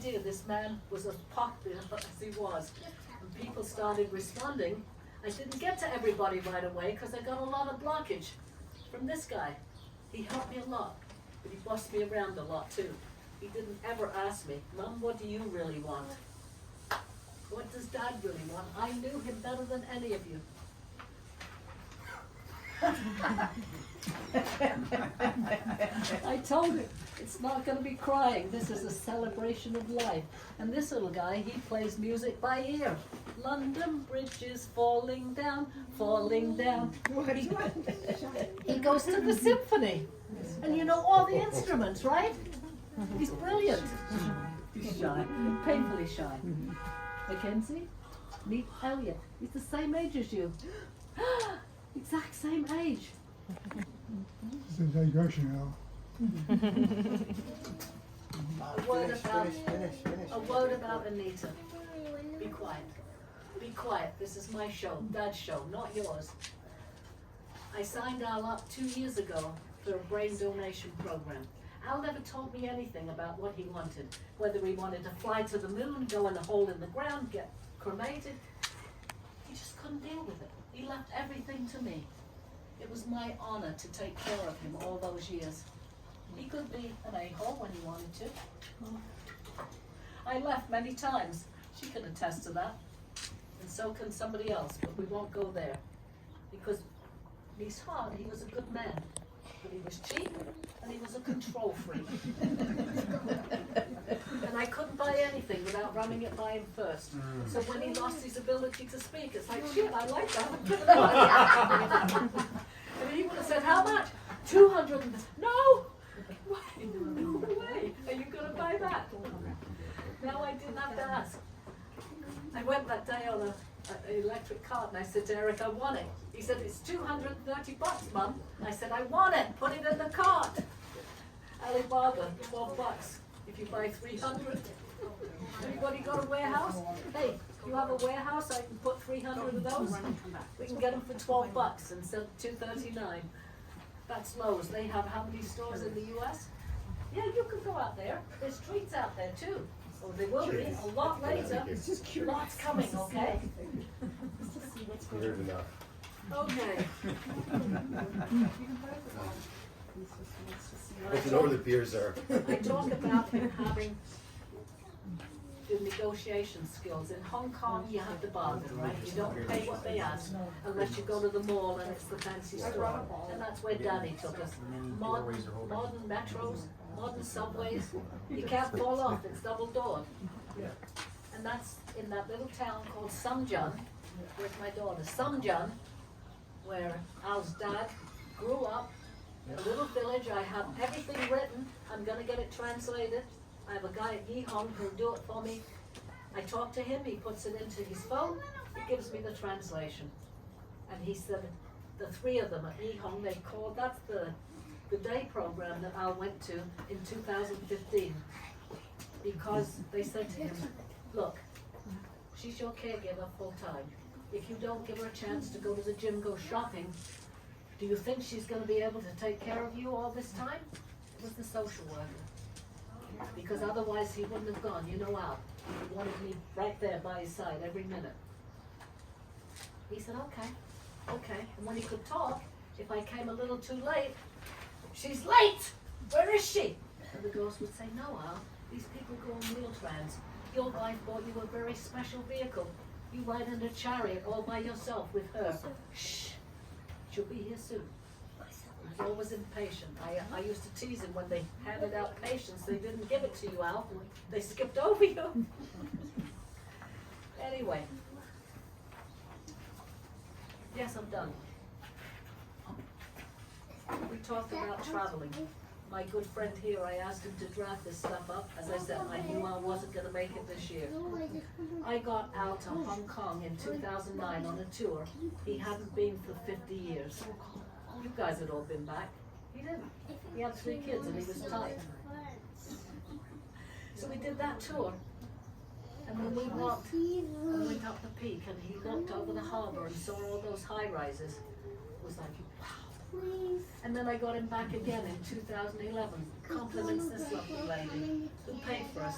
idea this man was as popular as he was. And people started responding. I didn't get to everybody right away because I got a lot of blockage from this guy. He helped me a lot, but he bossed me around a lot too. He didn't ever ask me, Mom, what do you really want? What does Dad really want? I knew him better than any of you. I told him, it's not going to be crying. This is a celebration of life. And this little guy, he plays music by ear. London Bridge is falling down, falling down. He goes to the symphony. And you know all the instruments, right? He's brilliant. He's shy, painfully shy. Mackenzie, meet Elliot. He's the same age as you. Exact same age. It's a digression now. A word about Anita. Be quiet. Be quiet. This is my show, Dad's show, not yours. I signed Al up 2 years ago for a brain donation program. Al never told me anything about what he wanted, whether he wanted to fly to the moon, go in a hole in the ground, get cremated. He just couldn't deal with it. He left everything to me. It was my honor to take care of him all those years. He could be an a-hole when he wanted to. I left many times. She can attest to that. And so can somebody else, but we won't go there. Because he's hard, he was a good man. But he was cheap, and he was a control freak. And I couldn't buy anything without running it by him first. So when he lost his ability to speak, it's like, shit, I like that. And he would have said, how much? 200. No! No way. Are you going to buy that? No, I didn't have to ask. I went that day on an electric cart and I said to Eric, I want it. He said, it's $230, Mum. I said, I want it. Put it in the cart. Alibaba, $12 if you buy 300. Anybody got a warehouse? Hey, you have a warehouse, I can put 300 of those. We can get them for $12 instead of $239. That's Lowe's. They have how many stores in the US? Yeah, you can go out there. There's treats out there too. Or there will be a lot later. Lots coming, okay? Weird enough. Okay. Get to know where the beers are. I talk about him having the negotiation skills. In Hong Kong, you have to bargain, right? You don't pay what they ask unless you go to the mall and it's the fancy store. And that's where Daddy took us. Modern metros, modern subways. You can't fall off, it's double doored. And that's in that little town called Sumjun. Where's my daughter? Sumjun, where Al's dad grew up. A little village. I have everything written. I'm going to get it translated. I have a guy at Yihong who'll do it for me. I talk to him. He puts it into his phone. He gives me the translation. And he said, the three of them at Yihong, they called, that's the day program that Al went to in 2015. Because they said to him, look, she's your caregiver full time. If you don't give her a chance to go to the gym, go shopping, do you think she's going to be able to take care of you all this time? It was the social worker. Because otherwise he wouldn't have gone. You know Al. He wanted me right there by his side every minute. He said, okay, okay. And when he could talk, if I came a little too late, she's late! Where is she? And the ghost would say, no Al, these people go on wheel trams. Your wife bought you a very special vehicle. You ride in a chariot all by yourself with her. Shh. She'll be here soon. He's always impatient. I used to tease him when they handed out patience. They didn't give it to you, Al. They skipped over you. Anyway. Yes, I'm done. We talked about traveling. My good friend here, I asked him to draft this stuff up. As I said, I knew Al wasn't going to make it this year. I got Al to Hong Kong in 2009 on a tour. He hadn't been for 50 years. You guys had all been back. He didn't. He had 3 kids and he was tight. So we did that tour. And when we walked and went up the peak and he looked over the harbour and saw all those high-rises, it was like, wow. And then I got him back again in 2011. Compliments this lovely lady who paid for us.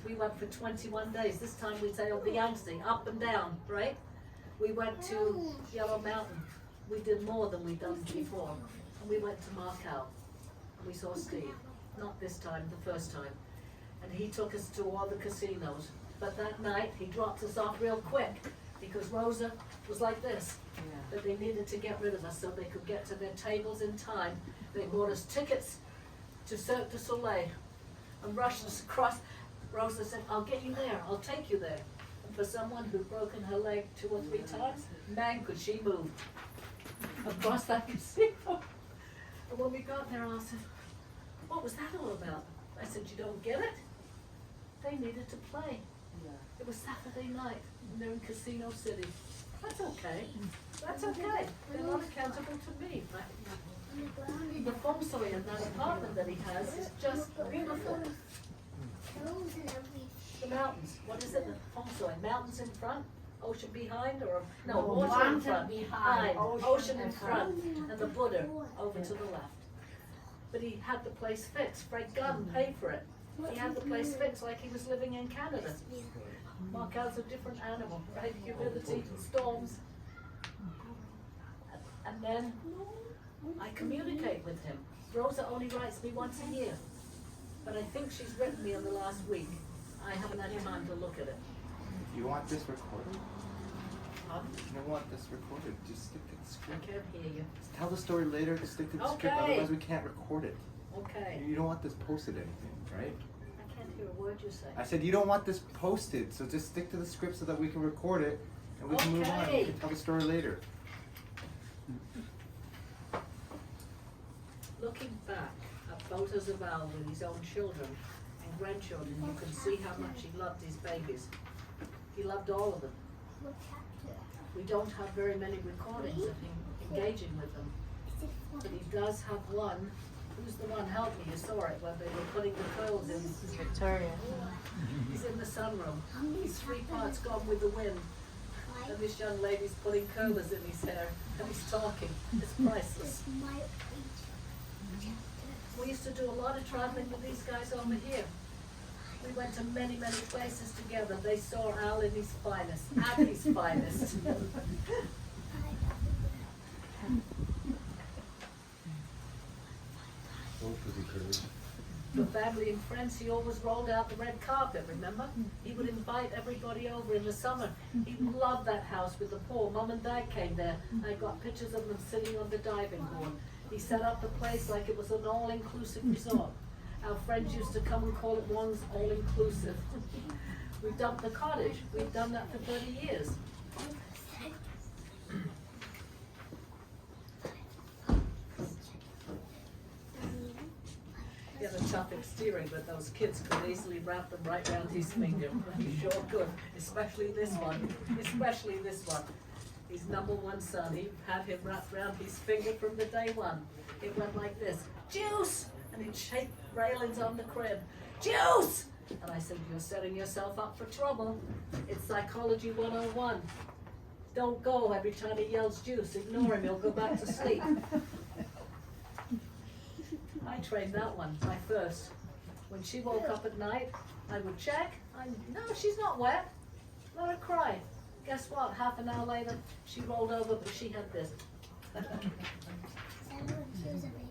We went for 21 days. This time we sailed the Yangtze, up and down, right? We went to Yellow Mountain. We did more than we'd done before. And we went to Macau. And we saw Steve. Not this time, the first time. And he took us to all the casinos. But that night, he dropped us off real quick because Rosa was like this. But they needed to get rid of us so they could get to their tables in time. They bought us tickets to Cirque du Soleil and rushed us across. Rosa said, I'll get you there, I'll take you there. And for someone who'd broken her leg 2 or 3 times, man, could she move across that casino. And when we got there, I said, what was that all about? I said, you don't get it? They needed to play. It was Saturday night, and they're in Casino City. That's okay. That's okay. They're not accountable to me. The feng shui in that apartment that he has is just beautiful. The mountains. What is it? The feng shui. Mountains in front, ocean behind, or no, water in front, behind, ocean in front, and the Buddha over to the left. But he had the place fixed. Fred Gunn paid for it. He had the place fixed like he was living in Canada. Macau's a different animal, right? Humidity, storms. And then I communicate with him. Rosa only writes me once a year. But I think she's written me in the last week. I haven't had time to look at it. You want this recorded? Huh? You don't want this recorded. Just stick to the I script. can't hear you. Just tell the story later, just stick to the script, Okay. otherwise we can't record it. Okay. You don't want this posted anything, right? I can't hear a word you say. I said you don't want this posted, so just stick to the script so that we can record it and we can move on. Okay. We can tell the story later. Looking back at photos of Al with his own children and grandchildren, you can see how much he loved his babies. He loved all of them. We don't have very many recordings of him engaging with them, but he does have one. Who's the one? Help me, you saw it when they were putting the curls in. This is Victoria. He's in the sunroom. He's 3 parts gone with the wind. And this young lady's putting curlers in his hair and he's talking. It's priceless. We used to do a lot of traveling with these guys over here. We went to many, many places together. They saw Al in his finest, at his finest. For family and friends, he always rolled out the red carpet, remember? He would invite everybody over in the summer. He loved that house with the pool. Mom and Dad came there. I got pictures of them sitting on the diving board. He set up the place like it was an all-inclusive resort. Our friends used to come and call it Wong's all-inclusive. We dumped the cottage. We've done that for 30 years. He had a tough exterior, but those kids could easily wrap them right around his finger. He sure could, especially this one. Especially this one. His number 1 son, he had him wrapped around his finger from the day one. It went like this, juice! And he'd shake railings on the crib, juice! And I said, you're setting yourself up for trouble. It's psychology 101. Don't go every time he yells juice. Ignore him, he'll go back to sleep. I trained that one, my first. When she woke up at night, I would check. No, she's not wet. Let her cry. Guess what? Half an hour later, she rolled over, but she had this.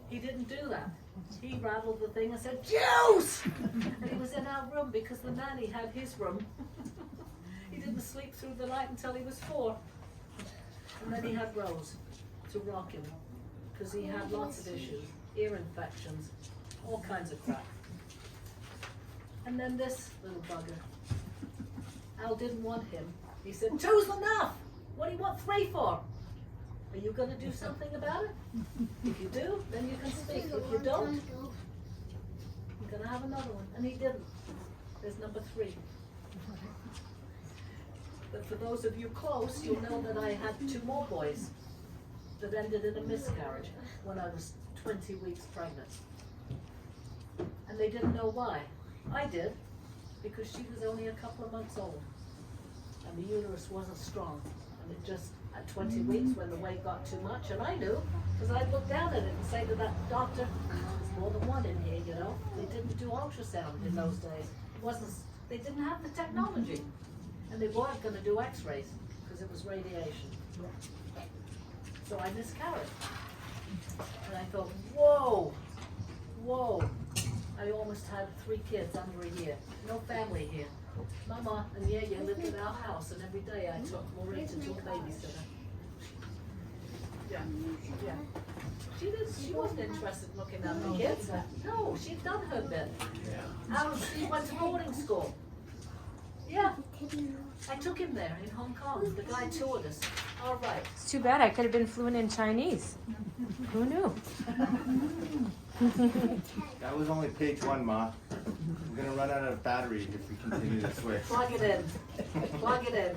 He didn't do that. He rattled the thing and said, juice! And he was in our room because the nanny had his room. He didn't sleep through the night until he was 4. And then he had Rose to rock him because he had lots of issues, ear infections, all kinds of crap. And then this little bugger. Al didn't want him. He said, 2's enough! What do you want 3 for? Are you going to do something about it? If you do, then you can speak. If you don't, you're going to have another one. And he didn't. There's number 3. But for those of you close, you'll know that I had 2 more boys that ended in a miscarriage when I was 20 weeks pregnant. And they didn't know why. I did, because she was only a couple of months old. And the uterus wasn't strong. And it just, at 20 weeks, when the weight got too much, and I knew, because I'd look down at it and say to that doctor, there's more than one in here, you know. They didn't do ultrasound in those days. It wasn't They didn't have the technology. And they weren't gonna do x-rays, because it was radiation. So I miscarried. And I thought, whoa, whoa. I almost had 3 kids under a year, no family here. Mama and Yaya lived in our house, and every day I took Maureen to a babysitter. Yeah, yeah. She wasn't interested in looking at the kids. No, she'd done her bit. She went to boarding school. Yeah, I took him there in Hong Kong. The guy toured us. All right. It's too bad I could have been fluent in Chinese. Who knew? That was only page 1, Ma. We're gonna run out of battery if we continue this way. Plug it in. Plug it in.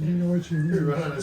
You know what you need. You're running